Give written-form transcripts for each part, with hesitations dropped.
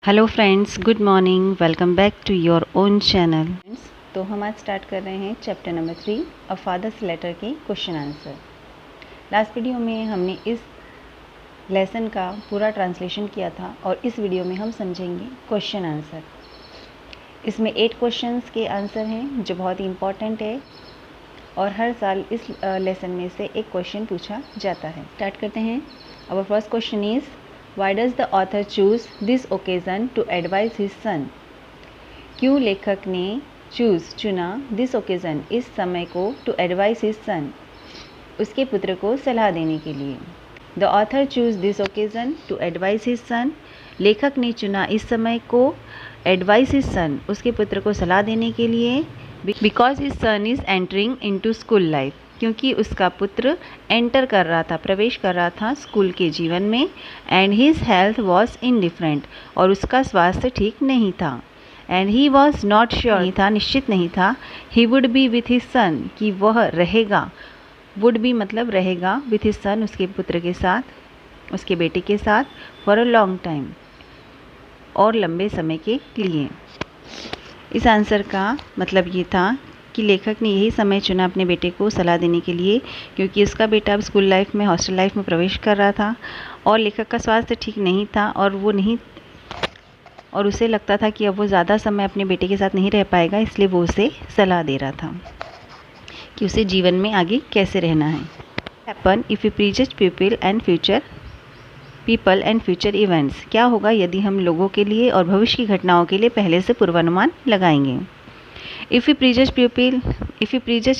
Hello friends, good morning. Welcome back to your own channel. तो हम आज start कर रहे हैं chapter number 3 a father's letter के क्वेश्चन आंसर। लास्ट वीडियो में हमने इस लेसन का पूरा ट्रांसलेशन किया था और इस वीडियो में हम समझेंगे क्वेश्चन आंसर। इसमें 8 क्वेश्चंस के आंसर हैं जो बहुत ही इम्पॉर्टेंट है और हर साल इस लेसन में से एक क्वेश्चन पूछा जाता है। स्टार्ट करते हैं। Our first question is Why does the author choose this occasion to advise his son? क्यों लेखक ने चुना this occasion, इस समय को to advise his son, उसके पुत्र को सलाह देने के लिए। The author choose this occasion to advise his son, लेखक ने चुना इस समय को advise his son, उसके पुत्र को सलाह देने के लिए। Because his son is entering into school life, क्योंकि उसका पुत्र एंटर कर रहा था, प्रवेश कर रहा था स्कूल के जीवन में। And his health was indifferent, और उसका स्वास्थ्य ठीक नहीं था। And he was not sure, नहीं था, निश्चित नहीं था। He would be with his son, कि वह रहेगा, वुड बी मतलब रहेगा, विथ हिज सन, उसके पुत्र के साथ, उसके बेटे के साथ, फॉर अ लॉन्ग टाइम, और लंबे समय के लिए। इस आंसर का मतलब ये था कि लेखक ने यही समय चुना अपने बेटे को सलाह देने के लिए क्योंकि उसका बेटा अब स्कूल लाइफ में, हॉस्टल लाइफ में प्रवेश कर रहा था और लेखक का स्वास्थ्य ठीक नहीं था और उसे लगता था कि अब वो ज़्यादा समय अपने बेटे के साथ नहीं रह पाएगा, इसलिए वो उसे सलाह दे रहा था कि उसे जीवन में आगे कैसे रहना है। Happen if you prejudge people and future events, क्या होगा यदि हम लोगों के लिए और भविष्य की घटनाओं के लिए पहले से पूर्वानुमान लगाएंगे। If we prejudge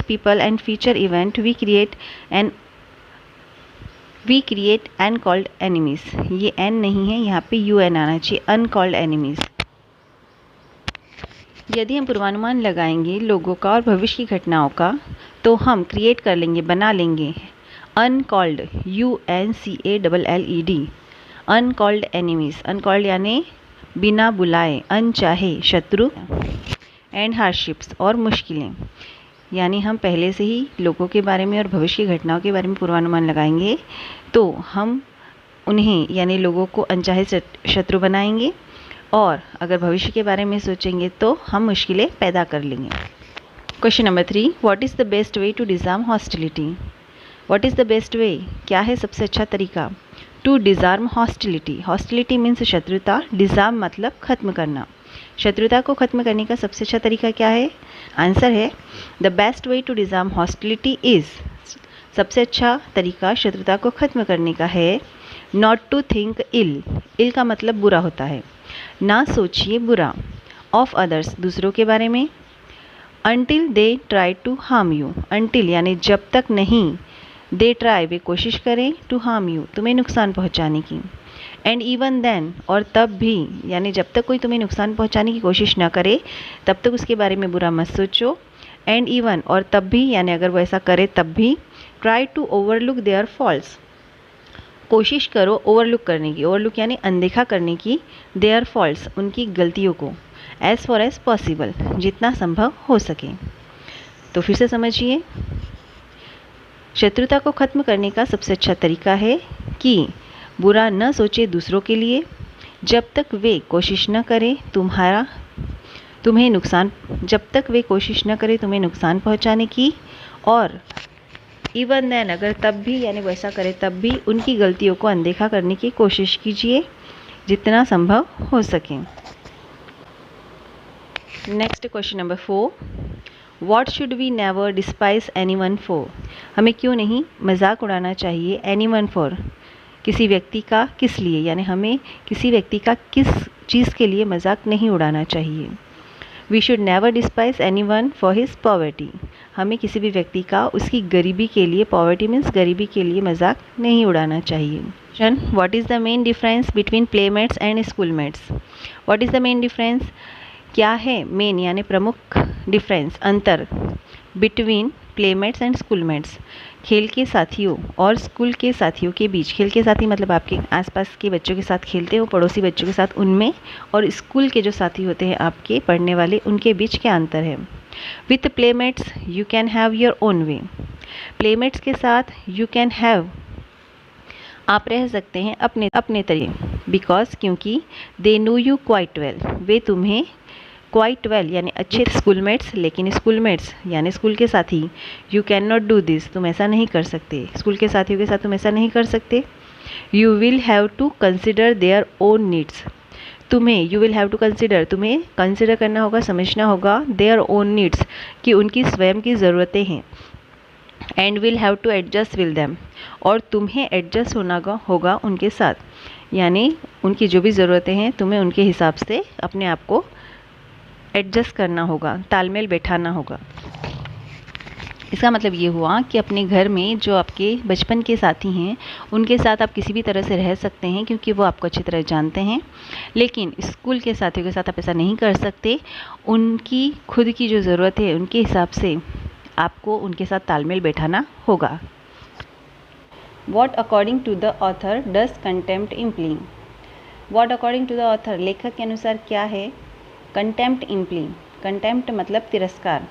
people and future event, we create uncalled enemies. ये n नहीं है, यहाँ पे un आना चाहिए, uncalled enemies। यदि हम पूर्वानुमान लगाएंगे लोगों का और भविष्य की घटनाओं का, तो हम क्रिएट कर लेंगे, बना लेंगे uncalled, UNCALLED, uncalled enemies। uncalled यानी बिना बुलाए, अनचाहे शत्रु, एंड हार्डशिप्स और मुश्किलें, यानी हम पहले से ही लोगों के बारे में और भविष्य की घटनाओं के बारे में पूर्वानुमान लगाएंगे तो हम उन्हें यानी लोगों को अनचाहे शत्रु बनाएंगे, और अगर भविष्य के बारे में सोचेंगे तो हम मुश्किलें पैदा कर लेंगे। Question number 3, what is the best way to disarm hostility. What is the best way, क्या है सबसे अच्छा तरीका। To disarm hostility, hostility means शत्रुता, डिज़ार्म मतलब खत्म करना। शत्रुता को खत्म करने का सबसे अच्छा तरीका क्या है। आंसर है the best way to disarm hostility is, सबसे अच्छा तरीका शत्रुता को खत्म करने का है not to think ill, ill का मतलब बुरा होता है, ना सोचिए बुरा, ऑफ अदर्स, दूसरों के बारे में, until they try to harm you, until यानी जब तक नहीं, दे ट्राई वे कोशिश करें, टू हार्म यू तुम्हें नुकसान पहुंचाने की, एंड इवन देन और तब भी, यानी जब तक कोई तुम्हें नुकसान पहुंचाने की कोशिश ना करे तब तक उसके बारे में बुरा मत सोचो, एंड इवन और तब भी, यानी अगर वो ऐसा करे तब भी, try to overlook their faults, कोशिश करो ओवरलुक करने की, ओवरलुक यानी अनदेखा करने की, देयर फॉल्ट्स उनकी गलतियों को, एज फॉर एज पॉसिबल जितना संभव हो सके। तो फिर से समझिए, शत्रुता को खत्म करने का सबसे अच्छा तरीका है कि बुरा न सोचे दूसरों के लिए, जब तक वे कोशिश न करें तुम्हें नुकसान पहुंचाने की, और इवन देन अगर तब भी, यानी वैसा करे तब भी उनकी गलतियों को अनदेखा करने की कोशिश कीजिए जितना संभव हो सके। Next question number 4, what should we never despise anyone for, हमें क्यों नहीं मजाक उड़ाना चाहिए एनीवन फॉर, किसी व्यक्ति का किस लिए, यानी हमें किसी व्यक्ति का किस चीज़ के लिए मजाक नहीं उड़ाना चाहिए। We should never despise anyone for his poverty, हमें किसी भी व्यक्ति का उसकी गरीबी के लिए, पॉवर्टी मीन्स गरीबी के लिए मजाक नहीं उड़ाना चाहिए। What is the main difference between playmates and schoolmates. What is the main difference, क्या है मेन यानी प्रमुख डिफरेंस, अंतर, बिटवीन प्लेमेट्स एंड स्कूलमेट्स, खेल के साथियों और स्कूल के साथियों के बीच। खेल के साथी मतलब आपके आसपास के बच्चों के साथ खेलते हो, पड़ोसी बच्चों के साथ उनमें, और स्कूल के जो साथी होते हैं आपके पढ़ने वाले, उनके बीच क्या अंतर है। With playmates you can have your own way, playmates के साथ यू कैन हैव आप रह सकते हैं अपने अपने तरीके, बिकॉज क्योंकि they know you quite well, वे तुम्हें क्वाइट वेल यानी अच्छे स्कूलमेट्स, लेकिन स्कूलमेट्स यानी स्कूल के साथी, you can not do this, तुम ऐसा नहीं कर सकते, स्कूल के साथियों के साथ तुम ऐसा नहीं कर सकते। You will have to consider their own needs, तुम्हें you will have to consider, तुम्हें कंसिडर करना होगा, समझना होगा देयर ओन नीड्स कि उनकी स्वयं की ज़रूरतें हैं। And will have to adjust will them, और तुम्हें एडजस्ट होना होगा उनके साथ, यानी उनकी जो भी ज़रूरतें हैं तुम्हें उनके हिसाब से अपने आप को एडजस्ट करना होगा, तालमेल बैठाना होगा। इसका मतलब ये हुआ कि अपने घर में जो आपके बचपन के साथी हैं उनके साथ आप किसी भी तरह से रह सकते हैं क्योंकि वो आपको अच्छी तरह जानते हैं, लेकिन स्कूल के साथियों के साथ आप ऐसा नहीं कर सकते। उनकी खुद की जो ज़रूरत है उनके हिसाब से आपको उनके साथ तालमेल बैठाना होगा। What according to the author does contempt imply, what according to the author, लेखक के अनुसार क्या है कंटेम्प्ट इम्प्ली। कंटेम्प्ट मतलब तिरस्कार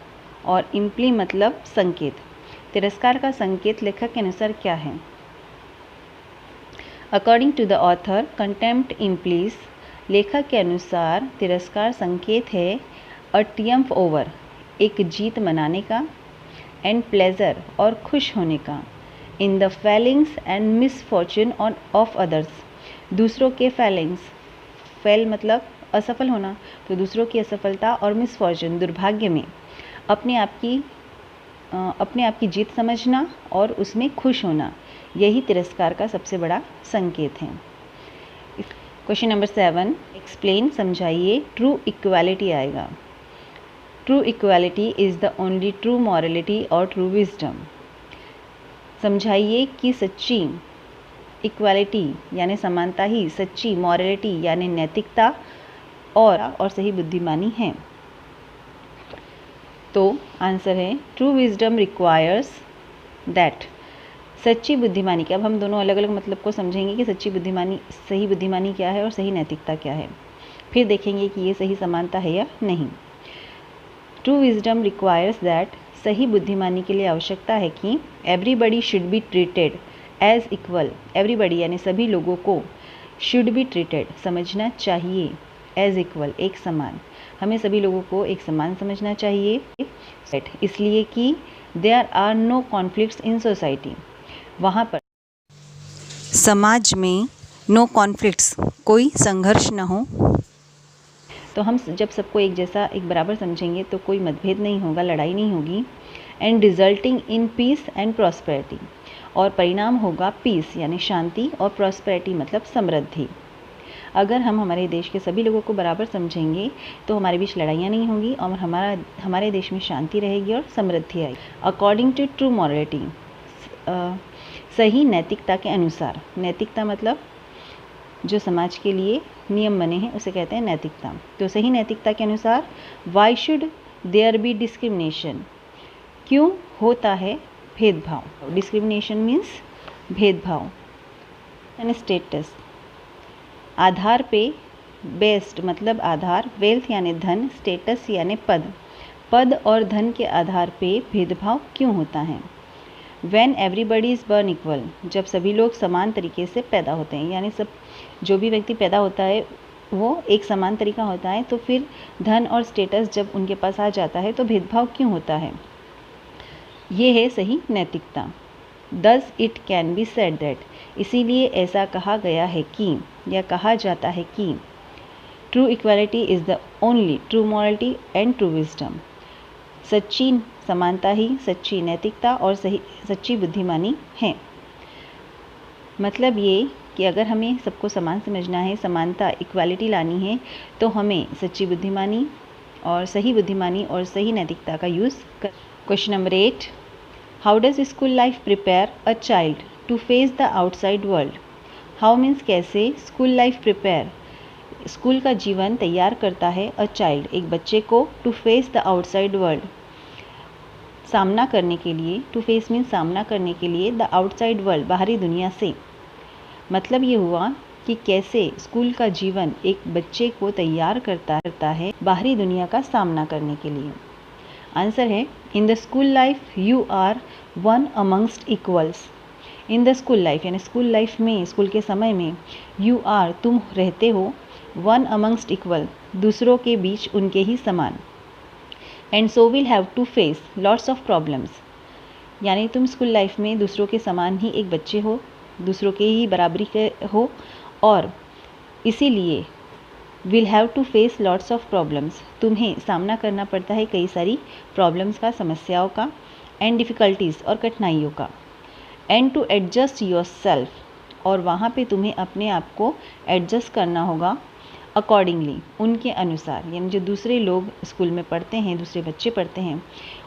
और इम्प्ली मतलब संकेत। तिरस्कार का संकेत लेखक के अनुसार क्या है? According to the author contempt implies, लेखक के अनुसार तिरस्कार संकेत है अ ट्रियम्फ ओवर, एक जीत मनाने का, एंड प्लेजर और खुश होने का, in the Fehling's and misfortune on off others, दूसरों के फेलिंग्स, फेल मतलब असफल होना, तो दूसरों की असफलता और मिसफॉर्चून दुर्भाग्य में अपने आप की जीत समझना और उसमें खुश होना, यही तिरस्कार का सबसे बड़ा संकेत है। क्वेश्चन नंबर 7, एक्सप्लेन, समझाइए, ट्रू इक्वालिटी आएगा। True equality is the only true morality और ट्रू विजडम। समझाइए कि सच्ची इक्वालिटी यानी समानता ही सच्ची मॉरलिटी यानी नैतिकता और सही बुद्धिमानी है। तो आंसर है ट्रू विजडम रिक्वायर्स दैट, सच्ची बुद्धिमानी के, अब हम दोनों अलग अलग मतलब को समझेंगे कि सच्ची बुद्धिमानी, सही बुद्धिमानी क्या है और सही नैतिकता क्या है, फिर देखेंगे कि ये सही समानता है या नहीं। ट्रू विजडम रिक्वायर्स दैट, सही बुद्धिमानी के लिए आवश्यकता है कि everybody should be treated as equal, everybody यानी सभी लोगों को, शुड बी ट्रीटेड समझना चाहिए, एज इक्वल एक समान, हमें सभी लोगों को एक समान समझना चाहिए, इसलिए कि there are no conflicts in society, वहाँ पर समाज में नो कॉन्फ्लिक्ट्स, कोई संघर्ष न हो। तो हम जब सबको एक जैसा एक बराबर समझेंगे तो कोई मतभेद नहीं होगा, लड़ाई नहीं होगी। And resulting in peace and prosperity, और परिणाम होगा पीस यानी शांति और प्रॉस्पेरिटी मतलब समृद्धि। अगर हम हमारे देश के सभी लोगों को बराबर समझेंगे तो हमारे बीच लड़ाइयाँ नहीं होंगी और हमारे देश में शांति रहेगी और समृद्धि आएगी। अकॉर्डिंग टू ट्रू मॉरलिटी, सही नैतिकता के अनुसार, नैतिकता मतलब जो समाज के लिए नियम बने हैं उसे कहते हैं नैतिकता। तो सही नैतिकता के अनुसार why should there be discrimination, क्यों होता है भेदभाव। डिस्क्रिमिनेशन मीन्स भेदभाव। यानी स्टेटस, आधार पे बेस्ड मतलब आधार, वेल्थ यानी धन, स्टेटस यानी पद, पद और धन के आधार पे भेदभाव क्यों होता है। When everybody is burn equal, जब सभी लोग समान तरीके से पैदा होते हैं, यानी सब जो भी व्यक्ति पैदा होता है वो एक समान तरीका होता है, तो फिर धन और स्टेटस जब उनके पास आ जाता है तो भेदभाव क्यों होता है। ये है सही नैतिकता। Thus it can be said that, इसीलिए ऐसा कहा गया है कि, या कहा जाता है कि true equality is the only true morality and true wisdom, सच्ची समानता ही सच्ची नैतिकता और सच्ची बुद्धिमानी है। मतलब ये कि अगर हमें सबको समान समझना है, समानता इक्वालिटी लानी है, तो हमें सच्ची बुद्धिमानी और सही नैतिकता का यूज़ कर। Question number 8, how does school life prepare a child to face the outside world. How means कैसे, स्कूल लाइफ प्रिपेयर, स्कूल का जीवन तैयार करता है अ चाइल्ड एक बच्चे को, to face the outside world सामना करने के लिए, टू फेस मीन्स सामना करने के लिए, द आउटसाइड वर्ल्ड बाहरी दुनिया से। मतलब ये हुआ कि कैसे स्कूल का जीवन एक बच्चे को तैयार करता है बाहरी दुनिया का सामना करने के लिए। आंसर है in the school life you are one amongst equals, in the school life, यानी स्कूल लाइफ में, स्कूल के समय में, यू आर, तुम रहते हो, वन अमंगस्ट इक्वल, दूसरों के बीच उनके ही समान, and so will have to face lots of problems, यानी तुम स्कूल लाइफ में दूसरों के समान ही एक बच्चे हो, दूसरों के ही बराबरी के हो, और इसीलिए will have to face lots of problems, तुम्हें सामना करना पड़ता है कई सारी प्रॉब्लम्स का, समस्याओं का, एंड डिफ़िकल्टीज़ और कठिनाइयों का, and to adjust yourself, और वहाँ पे तुम्हें अपने आप को एडजस्ट करना होगा अकॉर्डिंगली, उनके अनुसार, यानी जो दूसरे लोग स्कूल में पढ़ते हैं, दूसरे बच्चे पढ़ते हैं,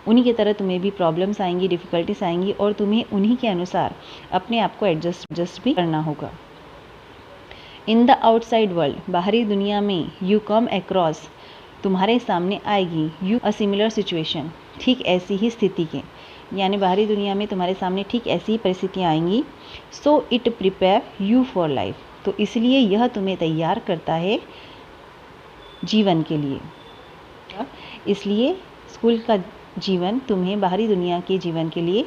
उन्हीं की तरह तुम्हें भी प्रॉब्लम्स आएंगी, डिफ़िकल्टीज आएंगी, और तुम्हें उन्हीं के अनुसार अपने आप को एडजस्ट भी करना होगा। इन द आउटसाइड वर्ल्ड, बाहरी दुनिया में, यू कम अक्रॉस, तुम्हारे सामने आएगी, यू अ सिमिलर सिचुएशन, ठीक ऐसी ही स्थिति के, यानी बाहरी दुनिया में तुम्हारे सामने ठीक ऐसी ही परिस्थितियाँ आएंगी। So it prepare you for life, तो इसलिए यह तुम्हें तैयार करता है जीवन के लिए। इसलिए स्कूल का जीवन तुम्हें बाहरी दुनिया के जीवन के लिए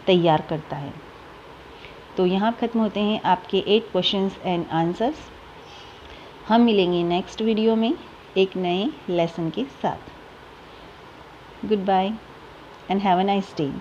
तैयार करता है। तो यहाँ ख़त्म होते हैं आपके 8 क्वेश्चंस एंड आंसर्स। हम मिलेंगे नेक्स्ट वीडियो में एक नए लेसन के साथ। Goodbye and have a nice day.